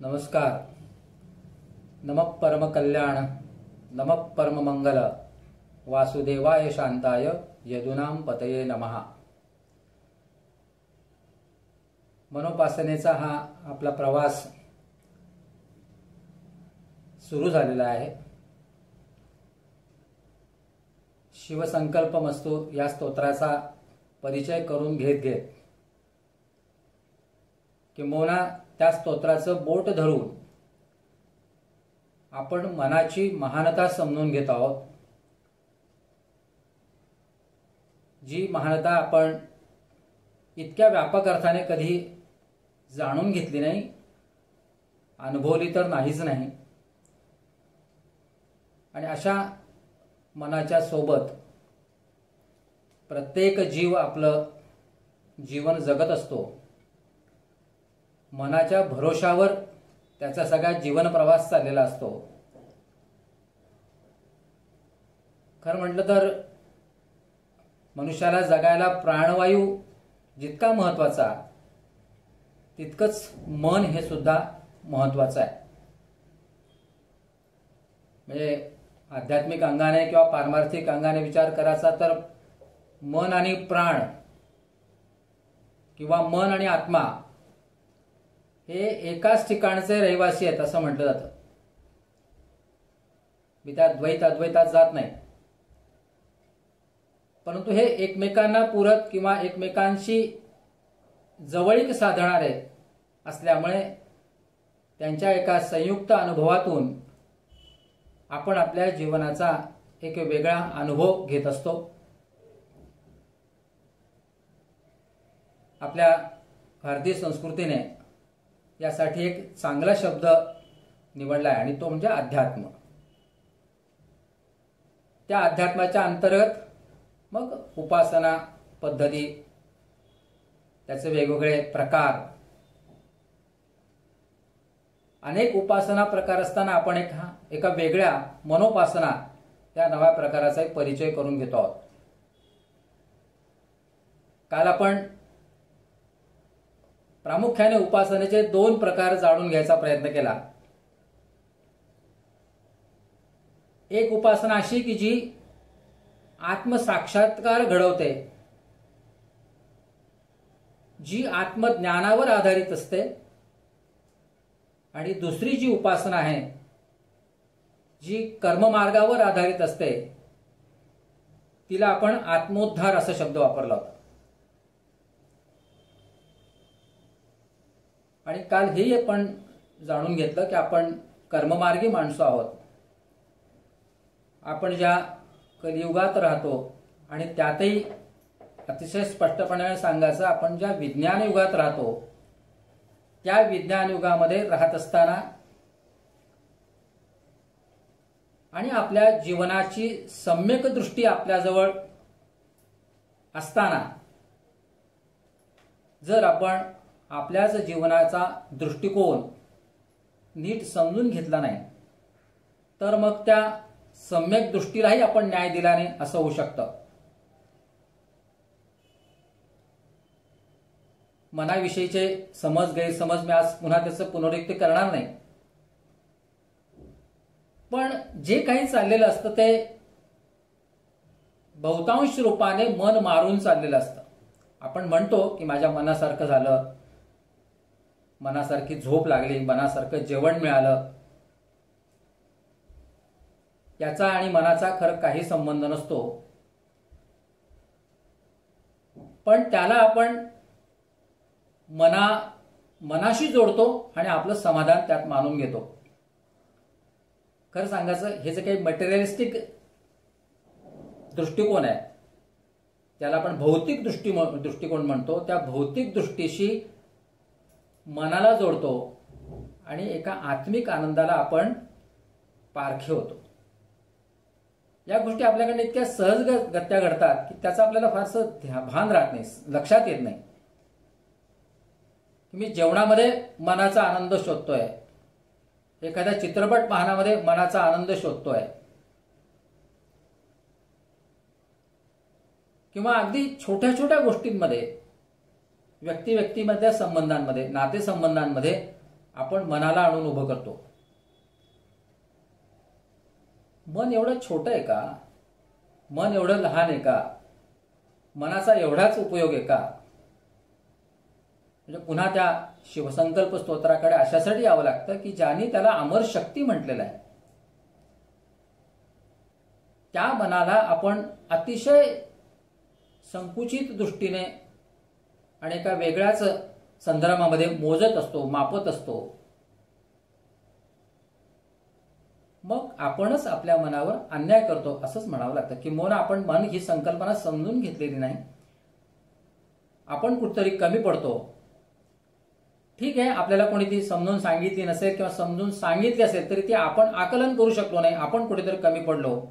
नमस्कार. नमः परम कल्याण, नमः परम मंगल, वासुदेवाय शांताय यदुनाम पतये नमः. मनोपासनेचा हा आपला प्रवास सुरू झालेला आहे. शिवसंकल्पमस्तु या स्तोत्राचा परिचय करून घेत किंबहुना त्या स्तोत्राचं बोट धरून आपण मनाची महानता समजून घेत आहोत. जी महानता आपण इतक्या व्यापक अर्थाने कधी जाणून घेतली नाही, अनुभवली तर नाहीच नाही. आणि अशा मनाच्या सोबत प्रत्येक जीव आपलं जीवन जगत असतो. मनाच्या भरोशावर त्याचा सगळा जीवन प्रवास चाललेला असतो. खरं म्हटलं तर मनुष्याला जगायला प्राणवायू जितका महत्वाचा तितकंच मन हे सुद्धा महत्वाचं आहे. म्हणजे आध्यात्मिक अंगाने किंवा पारमार्थिक अंगाने विचार करायचा तर मन आणि प्राण किंवा मन आणि आत्मा हे एकाच ठिकाणचे रहिवासी आहेत असं म्हटलं जातं. मी त्या द्वैत अद्वैतात जात नाही, परंतु हे एकमेकांना पूरक किंवा एकमेकांशी जवळीक साधणारे असल्यामुळे त्यांच्या एका संयुक्त अनुभवातून आपण आपल्या जीवनाचा एक वेगळा अनुभव घेत असतो. आपल्या भारतीय संस्कृतीने यासाठी एक चांगला शब्द निवडला आहे आणि तो म्हणजे अध्यात्म. त्या अध्यात्माच्या अंतर्गत मग उपासना पद्धती, त्याचे वेगवेगळे प्रकार, अनेक उपासना प्रकार असताना आपण एका वेगळ्या मनोपासना या नव्या प्रकाराचा एक परिचय करून घेतो आहोत. काल आपण प्रामुख्याने उपासनेचे 2 प्रकार जाणून घ्यायचा प्रयत्न केला. एक उपासना अशी की जी आत्मसाक्षात्कार घडवते, जी आत्मज्ञानावर आधारित असते. आणि दुसरी जी उपासना आहे जी कर्ममार्गावर आधारित असते, तिला आपण आत्मोद्धार असा शब्द वापरला होता. आणि काल हेही आपण जाणून घेतलं की आपण कर्ममार्गी माणसं आहोत. आपण ज्या कलियुगात राहतो आणि त्यातही अतिशय स्पष्टपणे सांगायचं, आपण ज्या विज्ञान युगात राहतो त्या विज्ञान युगामध्ये राहत असताना आणि आपल्या जीवनाची सम्यक दृष्टी आपल्याजवळ असताना जर आपण आपल्याच जीवनाचा दृष्टिकोन नीट समजून घेतला नाही तर मग त्या सम्यक दृष्टीलाही आपण न्याय दिला नाही असं होऊ शकतं. मनाविषयीचे समज गैरसमज मी आज पुन्हा त्याचं पुनरुक्ती करणार नाही, पण जे काही चाललेलं असतं ते बहुतांश रूपाने मन मारून चाललेलं असतं. आपण म्हणतो की माझ्या मनासारखं झालं, मनासारखी झोप लागली, मनासारखं जेवण मिळालं. याचा आणि मनाचा खरं काही संबंध नसतो, पण त्याला आपण मनाशी जोडतो आणि आपलं समाधान त्यात मानून घेतो. खरं सांगायचं, हे जे काही मटेरियलिस्टिक दृष्टिकोन आहे त्याला आपण भौतिक दृष्टिकोन म्हणतो, त्या भौतिक दृष्टीशी मनाला जोडतो आणि एका आत्मिक आनंदाला आपण पारखे होतो. या गोष्टी आपल्याकडे इतक्या सहजगत्या घडतात की त्याचं आपल्याला फारसं भान राहत नाही, लक्षात येत नाही. मी जेवणामध्ये मनाचा आनंद शोधतोय, एखाद्या चित्रपट पाहण्यामध्ये मनाचा आनंद शोधतोय, किंवा अगदी छोट्या छोट्या गोष्टींमध्ये व्यक्तिमधल्या संबंधांमध्ये, नातेसंबंधांमध्ये आपण मनाला आणून उभं करतो. मन एवढं छोटं आहे का? मन एवढं लहान आहे का? मनाचा एवढाच उपयोग आहे का? म्हणजे पुन्हा त्या शिवसंकल्प स्तोत्राकडे अशासाठी यावं लागतं की ज्यांनी त्याला अमर शक्ती म्हटलेलं आहे. त्या मनाला आपण अतिशय संकुचित दृष्टीने आणि एका वेगळ्याच संदर्भामध्ये मोजत असतो, मापत असतो. मग आपणच आपल्या मनावर अन्याय करतो असंच म्हणावं लागतं. किंबहुना आपण मन ही संकल्पना समजून घेतलेली नाही. आपण कुठतरी कमी पडतो. ठीक आहे, आपल्याला कोणी ती समजून सांगितली नसेल किंवा समजून सांगितली असेल तरी ती आपण आकलन करू शकलो नाही, आपण कुठेतरी कमी पडलो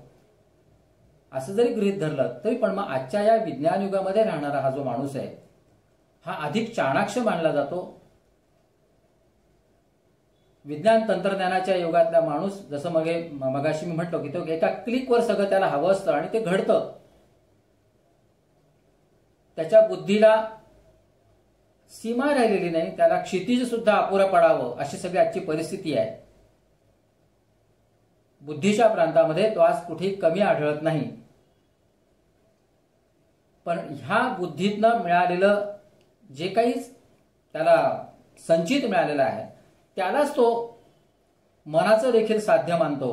असं जरी गृहीत धरलं तरी पण मग आजच्या या विज्ञान युगामध्ये राहणारा हा जो माणूस आहे हा अधिक चाणाक्ष मानला जातो. विज्ञान तंत्रज्ञानाच्या युगातला माणूस जसं मगाशी मी म्हटलो की तो एका क्लिकवर सगळं त्याला हवं असतं आणि ते घडतं. त्याच्या बुद्धीला सीमा राहिलेली नाही, त्याला क्षितिज सुद्धा अपुरं पडावं अशी सगळी आजची परिस्थिती आहे. बुद्धीच्या प्रांतामध्ये तो आज कुठेही कमी आढळत नाही. पण ह्या बुद्धीतनं मिळालेलं जे काही त्याला संचित मिळालेलं आहे त्यालाच तो मनाचं देखील साध्य मानतो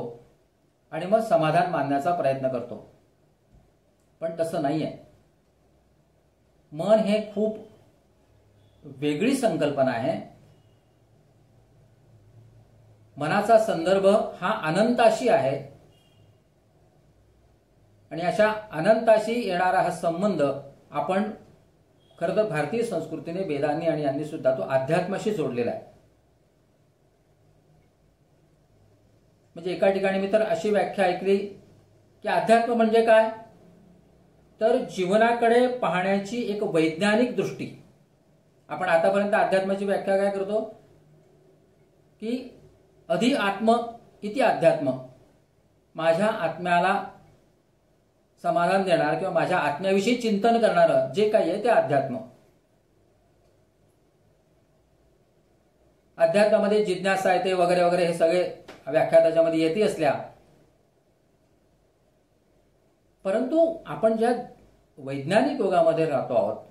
आणि मग समाधान मानण्याचा प्रयत्न करतो. पण तसं नाहीये. मन हे खूप वेगळी संकल्पना आहे. मनाचा संदर्भ हा अनंताशी आहे आणि अशा अनंताशी येणारा हा संबंध आपण खरं तर भारतीय संस्कृतीने, वेदांनी आणि यांनी सुद्धा तो अध्यात्माशी जोडलेला आहे. म्हणजे एका ठिकाणी मी तर अशी व्याख्या ऐकली की अध्यात्म म्हणजे काय, तर जीवनाकडे पाहण्याची एक वैज्ञानिक दृष्टी. आपण आतापर्यंत अध्यात्माची व्याख्या काय करतो की अधि आत्म इति अध्यात्म, माझ्या आत्म्याला समाधान देणार किंवा माझ्या आत्म्याविषयी चिंतन करणारं जे काही आहे ते अध्यात्म. अध्यात्मामध्ये जिज्ञासा येते वगैरे वगैरे हे सगळे व्याख्या त्याच्यामध्ये येते असल्या, परंतु आपण ज्या वैज्ञानिक युगामध्ये राहतो आहोत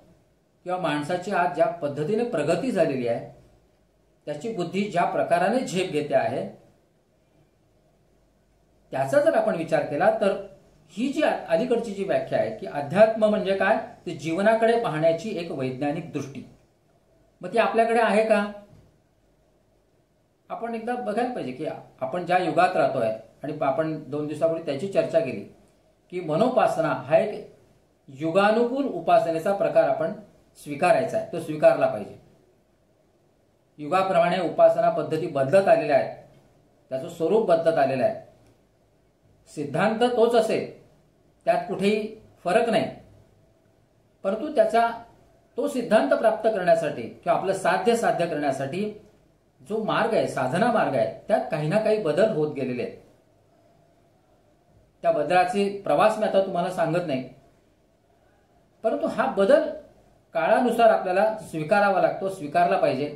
किंवा माणसाची आज ज्या पद्धतीने प्रगती झालेली आहे, त्याची बुद्धी ज्या प्रकाराने झेप घेते आहे, त्याचा जर आपण विचार केला तर ही जी अलीकडची जी व्याख्या आहे की अध्यात्म म्हणजे काय, ते जीवनाकडे पाहण्याची एक वैज्ञानिक दृष्टी. मग ती आपल्याकडे आहे का? आपण एकदा बघायला पाहिजे की आपण ज्या युगात राहतोय आणि आपण 2 दिवसापूर्वी त्याची चर्चा केली की मनोपासना हा एक युगानुकूल उपासनेचा प्रकार आपण स्वीकारायचा आहे, तो स्वीकारला पाहिजे. युगाप्रमाणे उपासना पद्धती बदलत आलेल्या आहेत, त्याचं स्वरूप बदलत आलेलं आहे. सिद्धांत तोच असेल, त्यात कुठेही फरक नाही. परंतु तो सिद्धांत प्राप्त करण्यासाठी किंवा आपलं साध्य करण्यासाठी जो मार्ग आहे, साधना मार्ग आहे, त्यात काही ना काही बदल होत गेलेले आहेत. त्या बदलाचे प्रवास मी आता तुम्हाला सांगत नाही, परंतु हा बदल काळानुसार आपल्याला स्वीकारावा लागतो, स्वीकारला पाहिजे.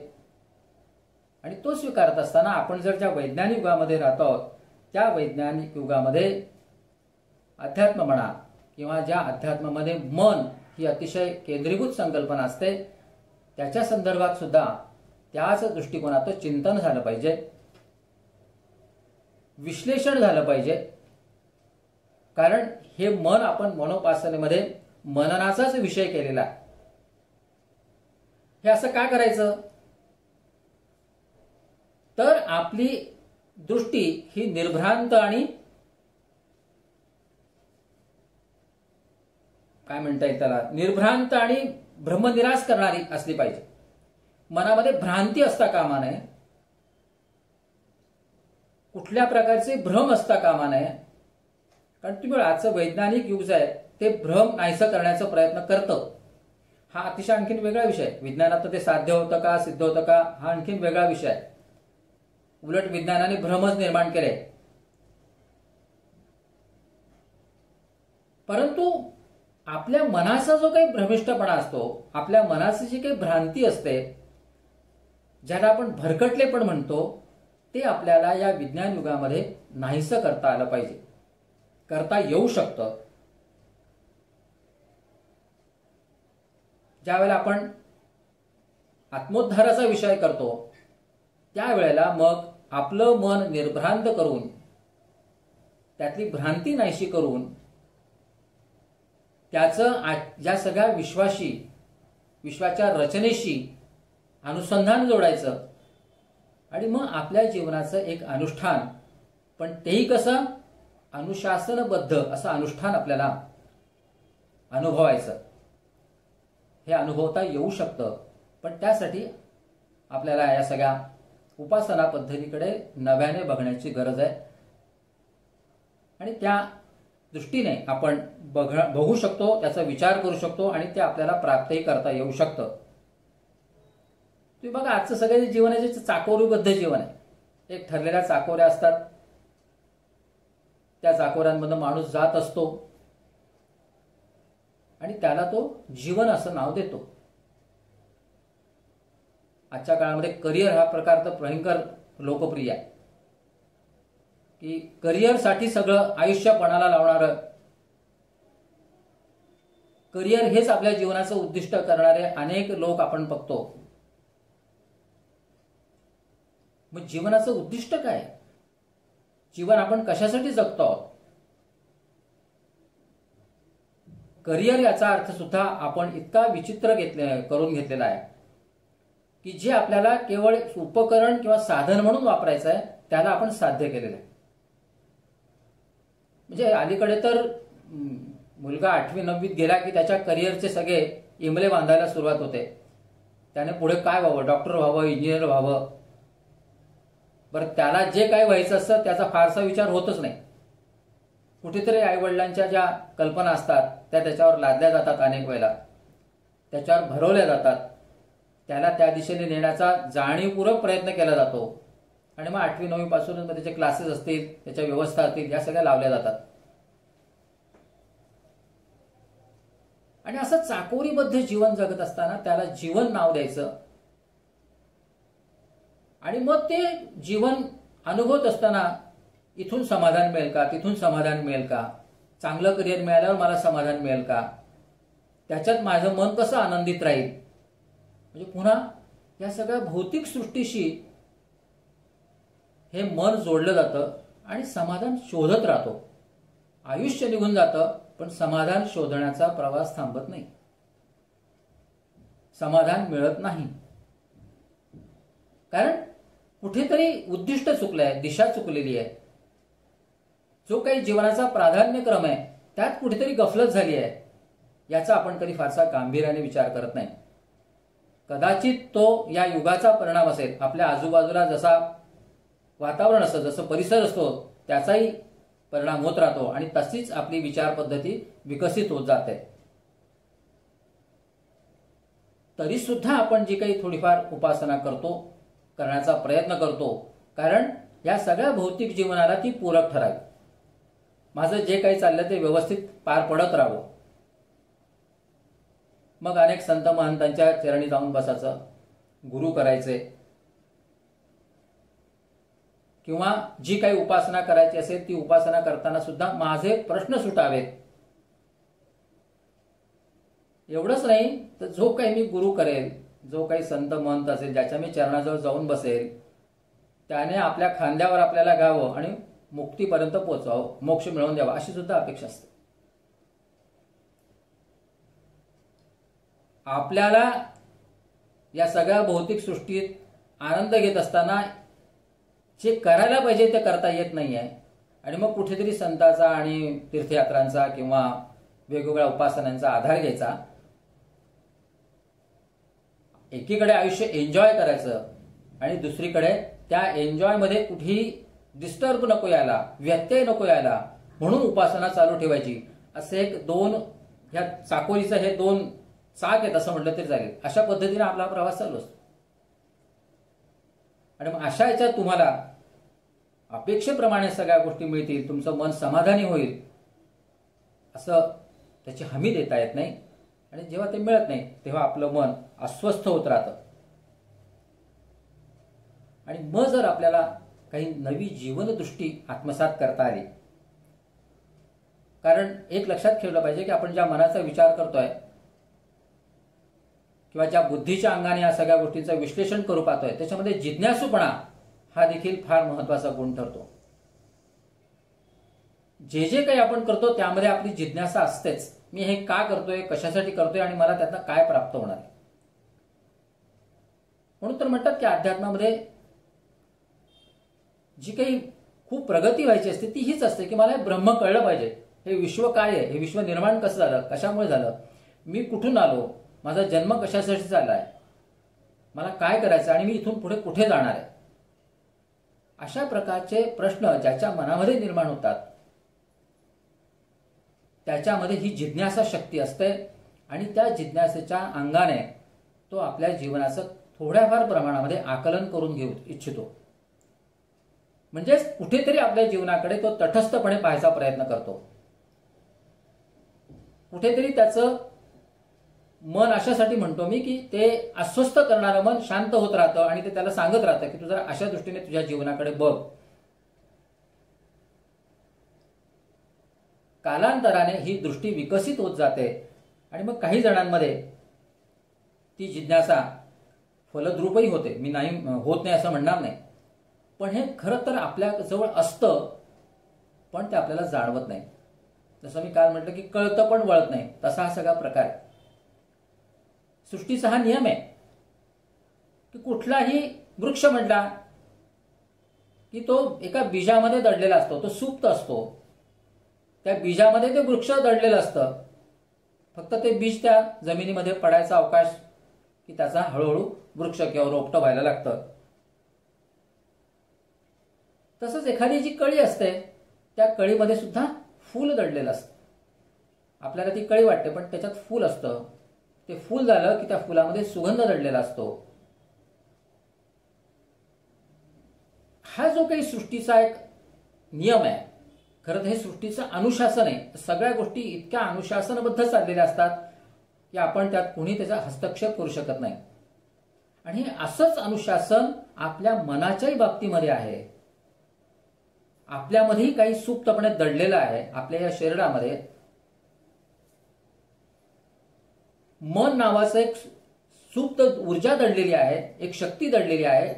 आणि तो स्वीकारत असताना आपण जर ज्या वैज्ञानिक युगामध्ये राहतो आहोत त्या वैज्ञानिक युगामध्ये अध्यात्म म्हणा किंवा ज्या अध्यात्मामध्ये मन ही अतिशय केंद्रीभूत संकल्पना असते, त्याच्या संदर्भात सुद्धा त्याच दृष्टिकोनातून चिंतन झालं पाहिजे, विश्लेषण झालं पाहिजे. कारण हे मन आपण मनोपासनेमध्ये मननाचाच विषय केलेला आहे. हे असं का करायचं, तर आपली दृष्टी ही निर्भ्रांत आणि काय म्हणता येईल त्याला, निर्भ्रांत आणि भ्रमनिराश करणारी असली पाहिजे. मनामध्ये भ्रांती असता कामा नये, कुठल्या प्रकारचे भ्रम असता कामा नये. कारण तुम्ही आजचं वैज्ञानिक युग जे आहे ते भ्रम नाहीसं करण्याचा प्रयत्न करतं. हा अतिशय आणखीन वेगळा विषय आहे. विज्ञानात ते साध्य होतं का, सिद्ध होतं का, हा आणखीन वेगळा विषय आहे. उलट विज्ञानाने भ्रमच निर्माण केले. परंतु आपल्या मनाचा जो काही भ्रमिष्टपणा असतो, आपल्या मनाची जी काही भ्रांती असते, ज्याला आपण भरकटले पण म्हणतो, ते आपल्याला या विज्ञान युगामध्ये नाहीसं करता आलं पाहिजे, करता येऊ शकतं. ज्यावेळेला आपण आत्मोद्धाराचा विषय करतो त्यावेळेला मग आपलं मन निर्भ्रांत करून, त्यातली भ्रांती नाहीशी करून, त्याचं या सगळ्या विश्वाच्या रचनेशी अनुसंधान जोडायचं आणि मग आपल्या जीवनाचं एक अनुष्ठान, पण तेही कसं अनुशासनबद्ध असं अनुष्ठान आपल्याला अनुभवायचं. हे अनुभवता येऊ शकतं, पण त्यासाठी आपल्याला या सगळ्या उपासना पद्धतीकडे नव्याने बघण्याची गरज आहे आणि त्या दृष्टीने आपण बघू शकतो, त्याचा विचार करू शकतो आणि ते आपल्याला प्राप्तही करता येऊ शकतं. तुम्ही बघा, आजचं सगळे जीवन आहे जे चाकोरीबद्ध जीवन आहे. एक ठरलेल्या चाकोऱ्या असतात, त्या चाकोऱ्यांमधून माणूस जात असतो आणि त्याला तो जीवन असं नाव देतो. आजच्या काळामध्ये करिअर हा प्रकार तर भयंकर लोकप्रिय आहे की करिअरसाठी सगळं आयुष्य पणाला लावणारं, करिअर हेच आपल्या जीवनाचं उद्दिष्ट करणारे अनेक लोक आपण बघतो. मग जीवनाचं उद्दिष्ट काय? जीवन आपण कशासाठी जगतो आहोत? करिअर याचा अर्थ सुद्धा आपण इतका विचित्र करून घेतलेला आहे की जे आपल्याला केवळ उपकरण किंवा साधन म्हणून वापरायचं आहे त्याला आपण साध्य केलेलं आहे. म्हणजे अलीकडे तर मुलगा 8वी 9वीत गेला की त्याच्या करिअरचे सगळे इमले बांधायला सुरुवात होते. त्याने पुढे काय व्हावं, डॉक्टर व्हावं, इंजिनियर व्हावं. बरं, त्याला जे काय व्हायचं असतं त्याचा फारसा विचार होतच नाही. कुठेतरी आईवडिलांच्या ज्या कल्पना असतात त्या त्याच्यावर लादल्या जातात, अनेक वेळेला त्याच्यावर भरवल्या जातात. त्याला त्या दिशेने नेण्याचा जाणीवपूर्वक प्रयत्न केला जातो आणि मग 8वी 9वी पासून त्याचे क्लासेस असतील, त्याच्या व्यवस्था असतील, या सगळ्या लावल्या जातात. आणि असं चाकोरीबद्ध जीवन जगत असताना त्याला जीवन नाव द्यायचं आणि मग ते जीवन अनुभवत असताना इथून समाधान मिळेल का, तिथून समाधान मिळेल का, चांगलं करिअर मिळाल्यावर मला समाधान मिळेल का, त्याच्यात माझं मन कसं आनंदित राहील. म्हणजे पुन्हा या सगळ्या भौतिक सृष्टीशी हे मन जोडलं जातं आणि समाधान शोधत राहतो. आयुष्य निघून जातं पण समाधान शोधण्याचा प्रवास थांबत नाही, समाधान मिळत नाही. कारण कुठेतरी उद्दिष्ट चुकलंय, दिशा चुकलेली आहे. जो काही जीवनाचा प्राधान्यक्रम आहे त्यात कुठेतरी गफलत झाली आहे. याचा आपण कधी फारसा गांभीर्याने विचार करत नाही. कदाचित तो या युगाचा परिणाम असेल. आपल्या आजूबाजूला जसा वातावरण असतं, जसं परिसर असतो, त्याचाही परिणाम होत राहतो आणि तशीच आपली विचार पद्धती विकसित होत जाते. तरी सुद्धा आपण जी काही थोडीफार उपासना करतो, करण्याचा प्रयत्न करतो, कारण या सगळ्या भौतिक जीवनाला ती पूरक ठरावी. माझं जे काही चाललं ते व्यवस्थित पार पडत राहावं. मग अनेक संत महंतांच्या चरणी जाऊन बसायचं, गुरु करायचे, किंवा जी काही उपासना करायची असेल ती उपासना करताना सुद्धा माझे प्रश्न सुटावेत. एवढंच नाही तर जो काही मी गुरु करेल, जो काही संत महंत असेल, ज्याच्या मी चरणाजवळ जाऊन बसेल, त्याने आपल्या खांद्यावर आपल्याला घ्यावं आणि मुक्तीपर्यंत पोहोचावं, मोक्ष मिळवून द्यावा, अशी सुद्धा अपेक्षा असते. आपल्याला या सगळ्या भौतिक सृष्टीत आनंद घेत असताना जे करायला पाहिजे ते करता येत नाहीये आणि मग कुठेतरी संतांचा आणि तीर्थयात्रांचा किंवा वेगवेगळ्या उपासनांचा आधार घ्यायचा. एकीकडे आयुष्य एन्जॉय करायचं आणि दुसरीकडे त्या एन्जॉयमध्ये कुठेही डिस्टर्ब नको यायला, व्यत्यय नको यायला म्हणून उपासना चालू ठेवायची. असे एक दोन, ह्या चाकोरीचं हे दोन चाक आहेत असं म्हटलं तरी चालेल. अशा पद्धतीने आपला प्रवास चालू असतो. आणि मग अशा याच्यात तुम्हाला अपेक्षेप्रमाणे सगळ्या गोष्टी मिळतील, तुमचं मन समाधानी होईल असं त्याची हमी देता येत नाही. आणि जेव्हा ते मिळत नाही तेव्हा आपलं मन अस्वस्थ होत राहतं. आणि मग जर आपल्याला काही नवी जीवनदृष्टी आत्मसात करता आली, कारण एक लक्षात ठेवलं पाहिजे की आपण ज्या मनाचा विचार करतोय किंवा ज्या बुद्धीच्या अंगाने या सगळ्या गोष्टींचं विश्लेषण करू पाहतोय, त्याच्यामध्ये जिज्ञासूपणा हा देखील फार महत्वाचा गुण ठरतो. जे जे काही आपण करतो त्यामध्ये आपली जिज्ञासा असतेच. मी हे का करतोय, कशासाठी करतोय आणि मला त्यातनं काय प्राप्त होणार आहे. म्हणून तर म्हणतात की अध्यात्मामध्ये जी काही खूप प्रगती व्हायची असते ती हीच असते की मला हे ब्रह्म कळलं पाहिजे. हे विश्व काय आहे, हे विश्व निर्माण कसं झालं, कशामुळे झालं, मी कुठून आलो, माझा जन्म कशासाठी झालाय, मला काय करायचं आणि मी इथून पुढे कुठे जाणार आहे. अशा प्रकारचे प्रश्न ज्याच्या मनामध्ये निर्माण होतात त्याच्यामध्ये ही जिज्ञासा शक्ती असते आणि त्या जिज्ञासेच्या अंगाने तो आपल्या जीवनाचं थोड्याफार प्रमाणामध्ये आकलन करून घेऊ इच्छितो. म्हणजेच कुठेतरी आपल्या जीवनाकडे तो तटस्थपणे पाहायचा प्रयत्न करतो. कुठेतरी त्याचं मन अशासाठी म्हणतो मी की ते अस्वस्थ करणारं मन शांत होत राहतं आणि ते त्याला सांगत राहतं की तू जरा अशा दृष्टीने तुझ्या जीवनाकडे बघ. कालांतराने ही दृष्टी विकसित होत जाते आणि मग काही जणांमध्ये ती जिज्ञासा फलद्रूपही होते. मी नाही होत नाही असं म्हणणार नाही, पण हे खरं तर आपल्या जवळ असतं पण ते आपल्याला जाणवत नाही. जसं मी काल म्हटलं की कळतं पण वळत नाही, तसा हा सगळा प्रकार आहे. सृष्टीचा हा नियम आहे की कुठलाही वृक्ष म्हटला की तो एका बीजामध्ये दडलेला असतो, तो सुप्त असतो. त्या बीजामध्ये ते वृक्ष दडलेलं असतं, फक्त ते बीज त्या जमिनीमध्ये पडायचा अवकाश की त्याचा हळूहळू वृक्ष किंवा रोपटं व्हायला लागतं. तसंच एखादी जी कळी असते त्या कळीमध्ये सुद्धा फूल दडलेलं असतं. आपल्याला ती कळी वाटते पण त्याच्यात फूल असतं. ते फूल झालं की त्या फुलामध्ये सुगंध दडलेला असतो. हा जो काही सृष्टीचा एक नियम आहे, खरं तर हे सृष्टीचं अनुशासन आहे. सगळ्या गोष्टी इतक्या अनुशासनबद्ध चाललेल्या असतात की आपण त्यात कुणी त्याचा हस्तक्षेप करू शकत नाही. आणि हे असंच अनुशासन आपल्या मनाच्याही बाबतीमध्ये आहे. आपल्यामध्येही काही सुप्तपणे दडलेलं आहे. आपल्या या शरीरामध्ये मन नावाचं एक सुप्त ऊर्जा दडलेली आहे, एक शक्ती दडलेली आहे,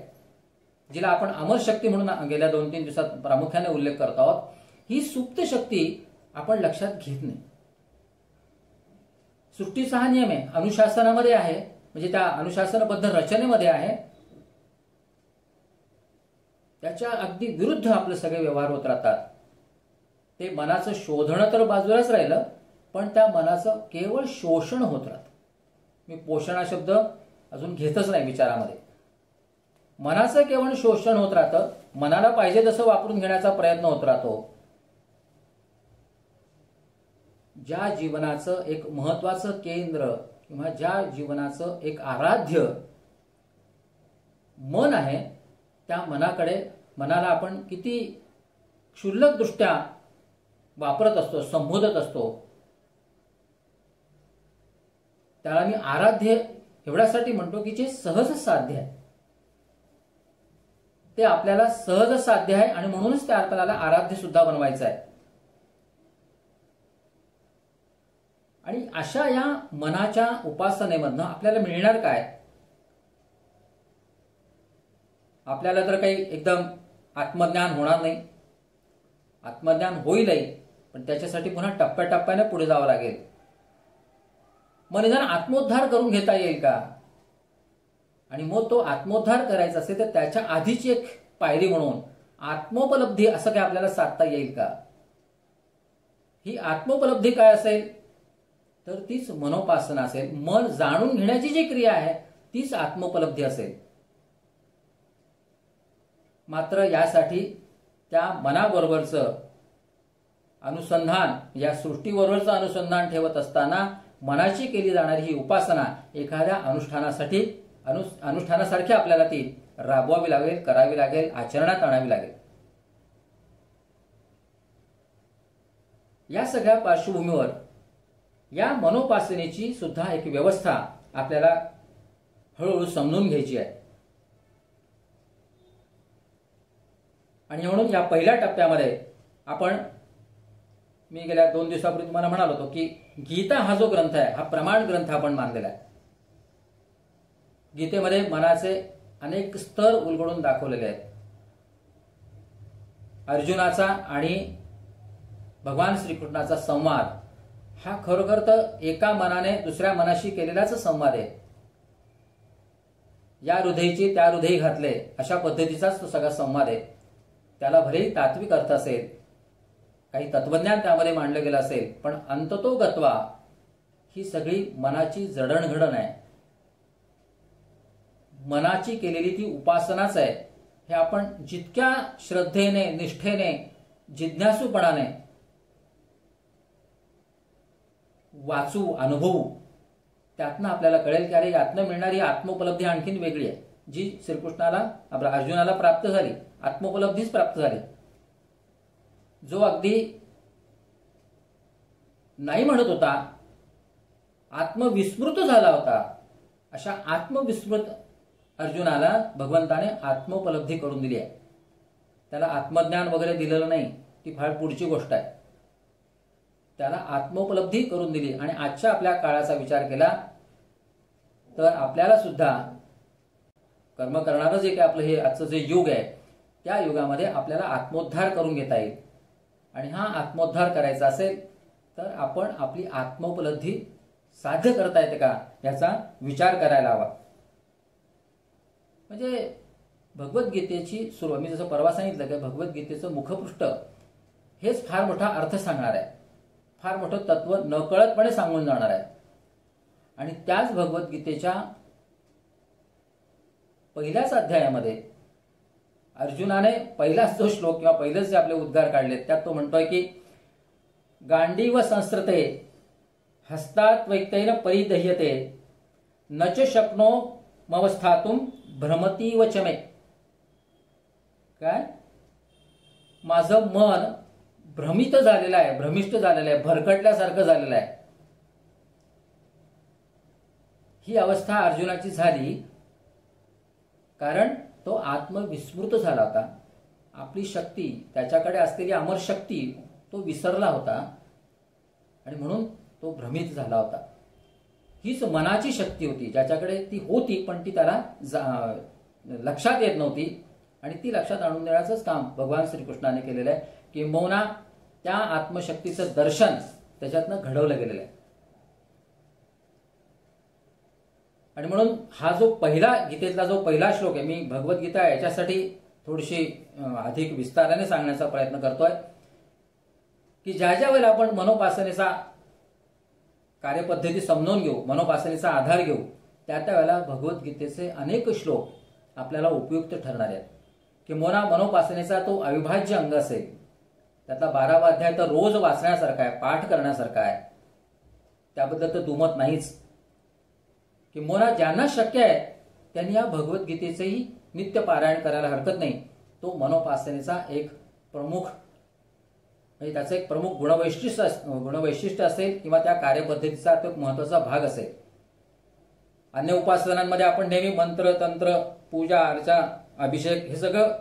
जिला आपण अमर शक्ती म्हणून गेल्या 2-3 दिवसात प्रामुख्याने उल्लेख करत आहोत. ही सुप्त शक्ती आपण लक्षात घेत नाही. सृष्टीचा हा नियम आहे, अनुशासनामध्ये आहे, म्हणजे त्या अनुशासनबद्ध रचनेमध्ये आहे. त्याच्या अगदी विरुद्ध आपले सगळे व्यवहार होत राहतात. ते मनाचं शोधणं तर बाजूलाच राहिलं, पण त्या मनाचं केवळ शोषण होत राहतं. मी पोषण हा शब्द अजून घेतच नाही विचारामध्ये. मनाचं केवळ शोषण होत राहतं. मनाला पाहिजे तसं वापरून घेण्याचा प्रयत्न होत राहतो. ज्या जीवनाचं एक महत्वाचं केंद्र किंवा ज्या जीवनाचं एक आराध्य मन आहे, त्या मनाला आपण किती क्षुल्लक दृष्ट्या वापरत असतो, संबोधत असतो. त्याला मी आराध्य एवढ्यासाठी म्हणतो की जे सहज साध्य आहे. ते आपल्याला सहज साध्य आहे आणि म्हणूनच त्या आपल्याला आराध्य सुद्धा बनवायचं आहे. आणि अशा या मनाच्या उपासनेमधनं आपल्याला मिळणार काय? आपल्याला तर काही एकदम आत्मज्ञान होणार नाही. आत्मज्ञान होईलही, पण त्याच्यासाठी पुन्हा टप्प्याटप्प्याने पुढे जावं लागेल. मग निदान आत्मोद्धार करून घेता येईल का? आणि मग तो आत्मोद्धार करायचा असेल तर त्याच्या आधीची एक पायरी म्हणून आत्मोपलब्धी असं काय आपल्याला साधता येईल का? ही आत्मोपलब्धी काय असेल तर तीच मनोपासना असेल. मन जाणून घेण्याची जी क्रिया आहे तीच आत्मोपलब्धी असेल. मात्र यासाठी त्या मनाबरोबरचं अनुसंधान, या सृष्टीबरोबरचं अनुसंधान ठेवत असताना मनाची केली जाणारी ही उपासना एखाद्या अनुष्ठानासारखी आपल्याला ती राबवावी लागेल, करावी लागेल, आचरणात आणावी लागेल. या सगळ्या पार्श्वभूमीवर या मनोपासनेची सुद्धा एक व्यवस्था आपल्याला हळूहळू समजून घ्यायची आहे. आणि म्हणून या पहिल्या टप्प्यामध्ये आपण, मी गेल्या 2 दिवसापूर्वी तुम्हाला म्हणालो होतो की गीता हा जो ग्रंथ आहे हा प्रमाण ग्रंथ आपण मानलेला आहे. गीतेमध्ये मनाचे अनेक स्तर उलगडून दाखवलेले आहेत. अर्जुनाचा आणि भगवान श्रीकृष्णाचा संवाद हा खरोखर तर एका मनाने दुसऱ्या मनाशी केलेलाच संवाद आहे. या हृदयची त्या हृदयी घातले अशा पद्धतीचाच तो सगळा संवाद आहे. त्याला भलेही तात्विक अर्थ असेल, काही तत्वज्ञान त्यामध्ये मांडलं गेलं असेल, पण अंततोगत्वा ही सगळी मनाची जडणघडण आहे. मनाची केलेली ती उपासनाच आहे. हे आपण जितक्या श्रद्धेने, निष्ठेने, जिज्ञासूपणाने वाचू, अनुभवू, त्यातनं आपल्याला कळेल की अरे यातनं मिळणारी आत्मोपलब्धी आणखीन वेगळी आहे, जी श्रीकृष्णाला, आपल्या अर्जुनाला प्राप्त झाली. आत्मोपलब्धीच प्राप्त झाली. जो अगदी नाही म्हणत होता, आत्मविस्मृत झाला होता, अशा आत्मविस्मृत अर्जुनाला भगवंताने आत्मोपलब्धी करून दिली आहे. त्याला आत्मज्ञान वगैरे दिलेलं नाही, ती फार पुढची गोष्ट आहे. त्याला आत्मोपलब्धी करून दिली. आणि आजच्या आपल्या काळाचा विचार केला तर आपल्याला सुद्धा कर्म करणारं जे काही आपलं हे आजचं जे युग आहे, त्या युगामध्ये आपल्याला आत्मोद्धार करून घेता येईल. आणि हा आत्मोद्धार करायचा असेल तर आपण आपली आत्मोपलब्धी साध्य करता येते का याचा विचार करायला हवा. म्हणजे भगवद्गीतेची सुरुवात, मी जसं परवा सांगितलं की भगवद्गीतेचं मुखपृष्ठ हेच फार मोठा अर्थ सांगणार आहे, फार मोठं तत्व नकळतपणे सांगून जाणार आहे. आणि त्याच भगवद्गीतेच्या पहिल्याच अध्यायामध्ये अर्जुनाने पहिलाच जो श्लोक किंवा पहिलेच जे आपले उद्गार काढले त्यात तो म्हणतोय की गांडीव संस्कृते हस्तात वैक्तैन परिदह्यते न च शक्नो मवस्थातुम भ्रमतीव च मे. काय, माझं मन भ्रमित झालेलं आहे, भ्रमिष्ट झालेलं आहे, भरकटल्यासारखं झालेलं आहे. ही अवस्था अर्जुनाची झाली कारण तो आत्मविस्मृत झाला होता. आपली शक्ती, त्याच्याकडे असलेली अमर शक्ती तो विसरला होता आणि म्हणून तो भ्रमित झाला होता. हीच मनाची शक्ती होती ज्याच्याकडे ती होती, पण ती त्याला लक्षात येत नव्हती. आणि ती लक्षात आणून देण्याचंच काम भगवान श्रीकृष्णाने केलेलं आहे. किंबहुना त्या आत्मशक्तीचं दर्शन त्याच्यातनं घडवलं गेलेलं आहे. आणि म्हणून हा जो पहिला गीतेतला जो पहिला श्लोक आहे, मी भगवद्गीता याच्यासाठी थोडीशी अधिक विस्ताराने सांगण्याचा प्रयत्न करतोय की ज्या ज्या वेळेला आपण मनोपासनेचा कार्यपद्धती समजून घेऊ, मनोपासनेचा आधार घेऊ, त्या वेळेला भगवद्गीतेचे अनेक श्लोक आपल्याला उपयुक्त ठरणार आहेत. किंबहुना मनोपासनेचा तो अविभाज्य अंग असेल, त्यातला 12वा अध्याय तर रोज वाचण्यासारखा आहे, पाठ करण्यासारखा आहे, त्याबद्दल तर दुमत नाहीच. किंबहुना ज्यांना शक्य आहे त्यांनी या भगवद्गीतेचंही नित्य पारायण करायला हरकत नाही. तो मनोपासनेचा एक प्रमुख, म्हणजे त्याचं एक प्रमुख गुणवैशिष्ट्य असेल किंवा त्या कार्यपद्धतीचा तो एक महत्वाचा भाग असेल. अन्य उपासनांमध्ये आपण नेहमी मंत्र, तंत्र, पूजा, अर्चा, अभिषेक हे सगळं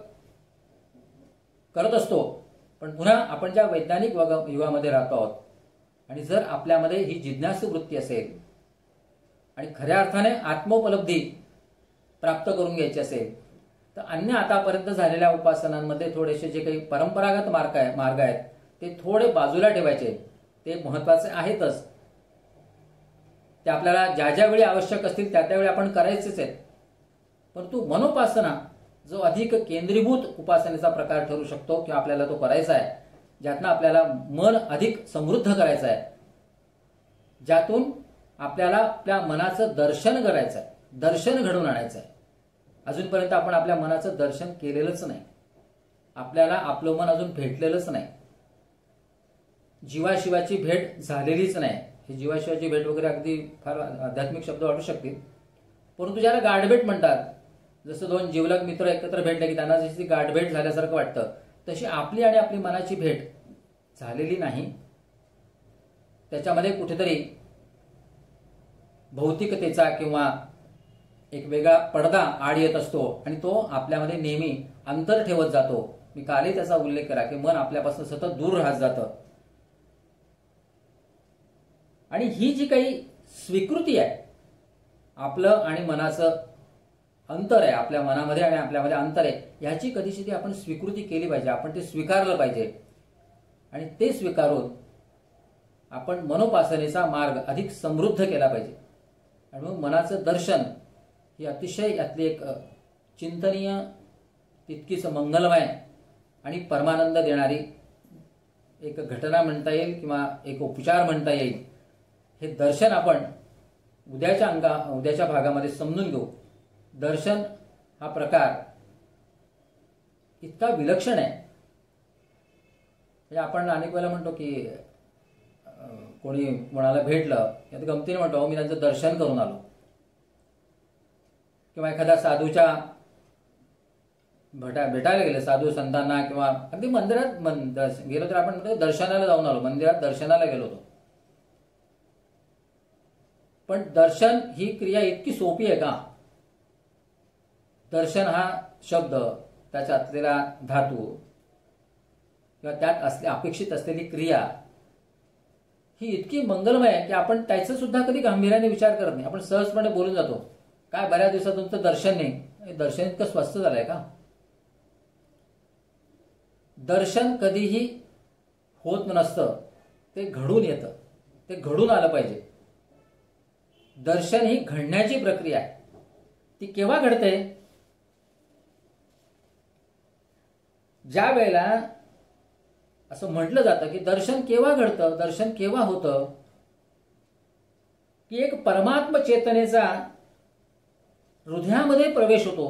करत असतो. पण पुन्हा आपण ज्या वैज्ञानिक युगामध्ये राहतो आहोत आणि जर आपल्यामध्ये ही जिज्ञासू वृत्ती असेल आणि खऱ्या अर्थाने आत्मोपलब्धी प्राप्त करून घ्यायची असेल तर अन्य आतापर्यंत झालेल्या उपासनांमध्ये थोडेसे जे काही परंपरागत मार्ग आहेत ते थोडे बाजूला ठेवायचे. ते महत्वाचे आहेतच, ते आपल्याला ज्या ज्या वेळी आवश्यक असतील त्या त्यावेळी आपण करायचेच आहेत. परंतु मनोपासना जो अधिक केंद्रीभूत उपासनेचा प्रकार ठरू शकतो किंवा आपल्याला तो करायचा आहे, ज्यातनं आपल्याला मन अधिक समृद्ध करायचं आहे, ज्यातून आपल्याला आपल्या मनाचं दर्शन करायचं आहे, दर्शन घडवून आणायचं आहे. अजूनपर्यंत आपण आपल्या मनाचं दर्शन केलेलंच नाही, आपल्याला आपलं मन अजून भेटलेलंच नाही, जीवाशिवाची भेट झालेलीच नाही. ही जीवाशिवाची भेट वगैरे अगदी फार आध्यात्मिक शब्द वाटू शकतील, परंतु ज्याला गाठभेट म्हणतात, जसं 2 जिवलग मित्र एकत्र भेटले की त्यांना जशी गाठभेट झाल्यासारखं वाटतं, तशी आपली आणि आपली मनाची भेट झालेली नाही. त्याच्यामध्ये कुठेतरी भौतिकतेचा किंवा एक वेगळा पडदा आड येत असतो आणि तो आपल्यामध्ये नेहमी अंतर ठेवत जातो. मी कालही त्याचा उल्लेख केला की मन आपल्यापासून सतत दूर राहत जातं. आणि ही जी काही स्वीकृती आहे, आपलं आणि मनाचं अंतर आहे, आपल्या मनामध्ये आणि आपल्यामध्ये अंतर आहे, ह्याची कधीशी ती आपण स्वीकृती केली पाहिजे. आपण ते स्वीकारलं पाहिजे. आणि ते स्वीकारून आपण मनोपासनेचा मार्ग अधिक समृद्ध केला पाहिजे. आणि मग मनाचं दर्शन ही अतिशय यातली एक चिंतनीय, तितकीच मंगलमय आणि परमानंद देणारी एक घटना म्हणता येईल किंवा एक उपचार म्हणता येईल. हे दर्शन आपण उद्याच्या भागामध्ये समजून घेऊ. दर्शन हा प्रकार इतका विलक्षण आहे. म्हणजे आपण अनेक वेळेला म्हणतो की कोणी कोणाला भेटलं यात गमतीने म्हणतो मी त्यांचं दर्शन करून आलो. किंवा एखाद्या साधूच्या भेटायला गेले, साधू संतांना, किंवा अगदी मंदिरात गेलो तर आपण म्हणतो दर्शनाला जाऊन आलो, मंदिरात दर्शनाला गेलो होतो. पण दर्शन ही क्रिया इतकी सोपी आहे का? दर्शन हा शब्द, त्याच्यात असलेला धातू किंवा त्यात अपेक्षित असलेली क्रिया ही इतकी मंगलमय आहे की आपण त्याचा सुद्धा कधी गांभीर्याने विचार करत नाही. आपण सहजपणे बोलून जातो, काय बऱ्याच दिवसात तुमचं दर्शन नाही. दर्शन इतकं स्वस्त झालंय का? दर्शन कधीही होत नसतं, ते घडून येतं. ते घडून आलं पाहिजे. दर्शन ही घडण्याची प्रक्रिया आहे. ती केव्हा घडते? ज्या वेळेला असं म्हटलं जातं की दर्शन केव्हा घडतं, दर्शन केव्हा होतं, की एक परमात्म चेतनेचा हृदयामध्ये प्रवेश होतो.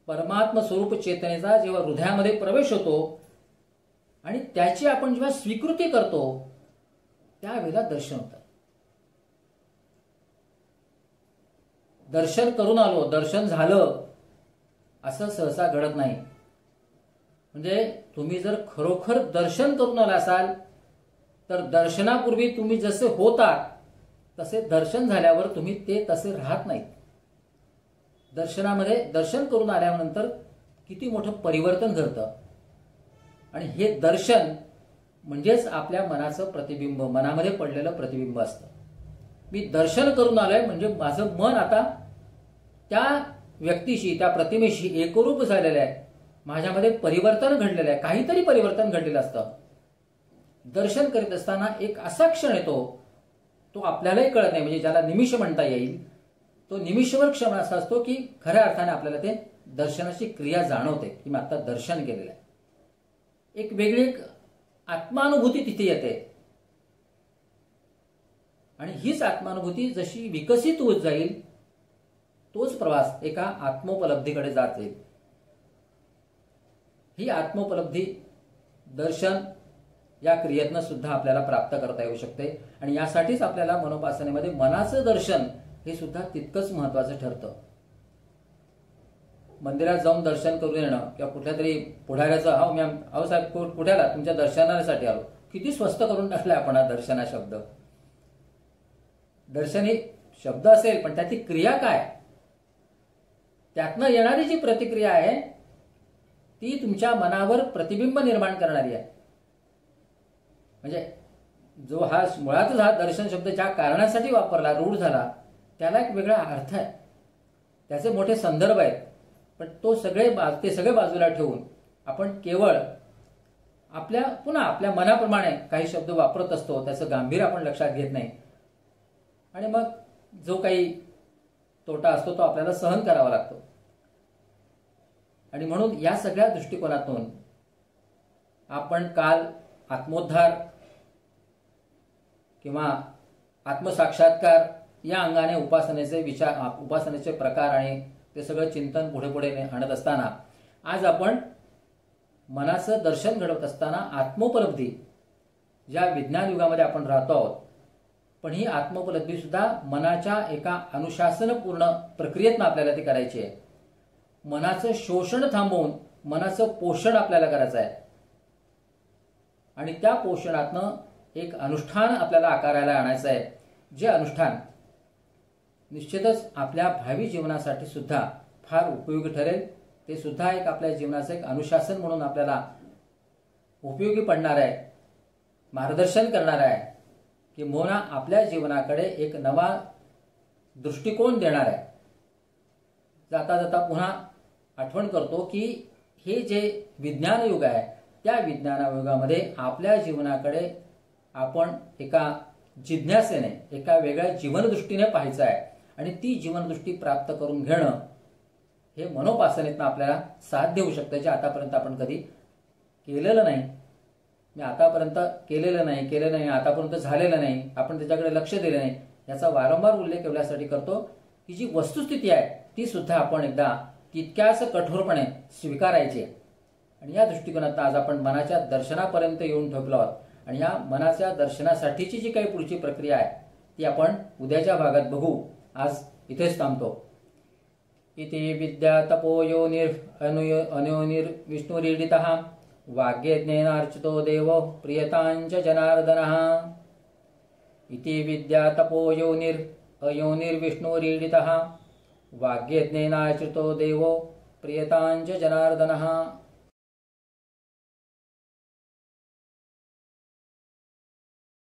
परमात्म स्वरूप चेतनेचा जेव्हा हृदयामध्ये प्रवेश होतो आणि त्याची आपण जेव्हा स्वीकृती करतो त्यावेळेला दर्शन होतं. दर्शन करून आलो, दर्शन झालं असं सहसा घडत नाही. म्हणजे तुम्ही जर खरोखर दर्शन करून आला असाल तर दर्शनापूर्वी तुम्ही जसे होतात तसे दर्शन झाल्यावर तुम्ही ते तसे राहत नाहीत. दर्शनामध्ये दर्शन करून आल्यानंतर किती मोठं परिवर्तन घडतं. आणि हे दर्शन म्हणजेच आपल्या मनाचं प्रतिबिंब, मनामध्ये पडलेलं प्रतिबिंब असतं. मी दर्शन करून आलोय म्हणजे माझं मन आता त्या व्यक्तीशी, त्या प्रतिमेशी एकरूप झालेलं आहे. माझ्यामध्ये परिवर्तन घडलेलं आहे, काहीतरी परिवर्तन घडलेलं असतं. दर्शन करीत असताना एक असा क्षण येतो, तो आपल्यालाही कळत नाही, म्हणजे ज्याला निमिष म्हणता येईल, तो निमिषभर क्षण असा असतो की खऱ्या अर्थाने आपल्याला ते दर्शनाची क्रिया जाणवते की मी आता दर्शन केलेलं आहे. एक वेगळी एक आत्मानुभूती तिथे येते. आणि हीच आत्मानुभूती जशी विकसित होत जाईल तोच प्रवास एका आत्मोपलब्धीकडे जात जाईल. ही आत्मोपलब्धी दर्शन या क्रियेतनं सुद्धा आपल्याला प्राप्त करता येऊ शकते. आणि यासाठीच आपल्याला मनोपासनेमध्ये मनाचं दर्शन हे सुद्धा तितकंच महत्वाचं ठरतं. मंदिरात जाऊन दर्शन करून येणं किंवा कुठल्या तरी पुढाऱ्याचं अहो साहेब कुठे आला, तुमच्या दर्शनासाठी आलो, किती स्वस्त करून टाकलाय आपण हा दर्शन हा शब्द. दर्शन ही शब्द असेल पण त्याची क्रिया काय, त्यातनं येणारी जी प्रतिक्रिया आहे ती तुमच्या मनावर प्रतिबिंब निर्माण करणारी आहे. म्हणजे जो हा मुळातच हा दर्शन शब्द ज्या कारणासाठी वापरला, रूढ झाला, त्याला एक वेगळा अर्थ आहे, त्याचे मोठे संदर्भ आहेत. पण ते सगळे बाजूला ठेवून आपण केवळ आपल्या मनाप्रमाणे काही शब्द वापरत असतो, त्याचं गांभीर्य आपण लक्षात घेत नाही. आणि मग जो काही तोटा असतो तो आपल्याला सहन करावा लागतो. आणि म्हणून या सगळ्या दृष्टिकोनातून आपण काल आत्मोद्धार किंवा आत्मसाक्षात्कार या अंगाने उपासनेचे प्रकार आणि ते सगळं चिंतन पुढे आणत असताना आज आपण मनाचं दर्शन घडवत असताना आत्मोपलब्धी, ज्या विज्ञान युगामध्ये आपण राहतो आहोत, पण ही आत्मोपलब्धी सुद्धा मनाच्या एका अनुशासनपूर्ण प्रक्रियेतनं आपल्याला ती करायची आहे. मनाचं शोषण थांबवून मनाचं पोषण आपल्याला करायचं आहे. आणि त्या पोषणातनं एक अनुष्ठान आपल्याला आकाराला आणायचं आहे, जे अनुष्ठान निश्चितच आपल्या भावी जीवनासाठी सुद्धा फार उपयोगी ठरेल ते सुद्धा एक आपल्या जीवनाचं एक अनुशासन म्हणून आपल्याला उपयोगी पडणार आहे, मार्गदर्शन करणार आहे, की मोना आपल्या जीवनाकडे एक नवा दृष्टिकोन देणार आहे. जाता जाता पुन्हा आठवण करतो की हे जे विज्ञान युग आहे त्या विज्ञान युगामध्ये आपल्या जीवनाकडे आपण एका जिज्ञासेने, एका वेगळ्या जीवनदृष्टीने पाहायचं आहे आणि ती जीवनदृष्टी प्राप्त करून घेणं हे मनोपासनेतनं आपल्याला साध्य होऊ शकतं, जे आतापर्यंत आपण कधी केलेलं नाही. मी आतापर्यंत केलेलं नाही, आतापर्यंत झालेलं नाही, आपण त्याच्याकडे लक्ष दिलं नाही. याचा वारंवार उल्लेख एवढ्यासाठी करतो की जी वस्तुस्थिती आहे ती सुद्धा आपण एकदा तितक्याच कठोरपणे स्वीकारायची आहे. आणि या दृष्टिकोनातून आज आपण मनाच्या दर्शनापर्यंत येऊन ठेपलो आहोत. आणि या मनाच्या दर्शनासाठीची जी काही पुढची प्रक्रिया आहे ती आपण उद्याच्या भागात बघू. आज इथेच थांबतो. इति विद्या तपो योनिर अनयोनिर विष्णुरीडितः वाग्यज्ञेनार्चितो देवो प्रियतांच जनार्दनः. इति विद्या तपो योनिर अयोनिर्विष्णुरीडितः वाग्यज्ञेनार्चितो देवो प्रियतांच जनार्दनः.